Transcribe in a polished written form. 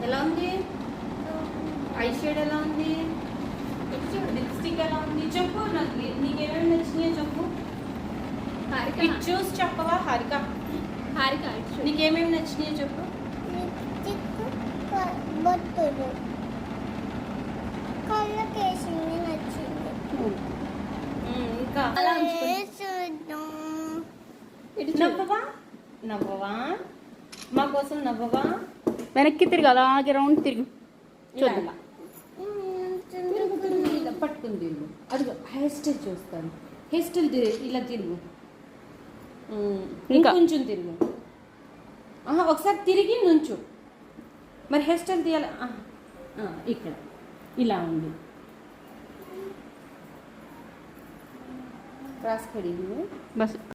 ఎలా ఉంది? Eye shade ఎలా ఉంది? లిప్స్టిక్ ఎలా ఉంది? చెప్పు నాకు, నీకేమేమి నచ్చినాయో చెప్పు. ఇటు చూసి చెప్పవా హారిక? నీకేమేమి నచ్చినాయో చెప్పు. బొట్టులు కళ్ళకేసింది నచ్చింది. ఇంకా నవ్వవా? నవ్వవా? మా కోసం నవ్వవా? వెనక్కి తిరిగి అలాగే రౌండ్ తిరిగి చూద్దాం. ఇలా పట్టుకుని తిరుగు. అదిగో హెయిర్ స్టైల్ చూస్తాను. హెయిర్ స్టైల్ ఇలా తిరుగు. ఇంకా కొంచెం తిరుగు. ఒకసారి తిరిగి నుంచు. మరి హెయిర్ స్టైల్ తీయాలి. ఇక్కడ ఇలా ఉంది. క్రాస్ కడిగి బస్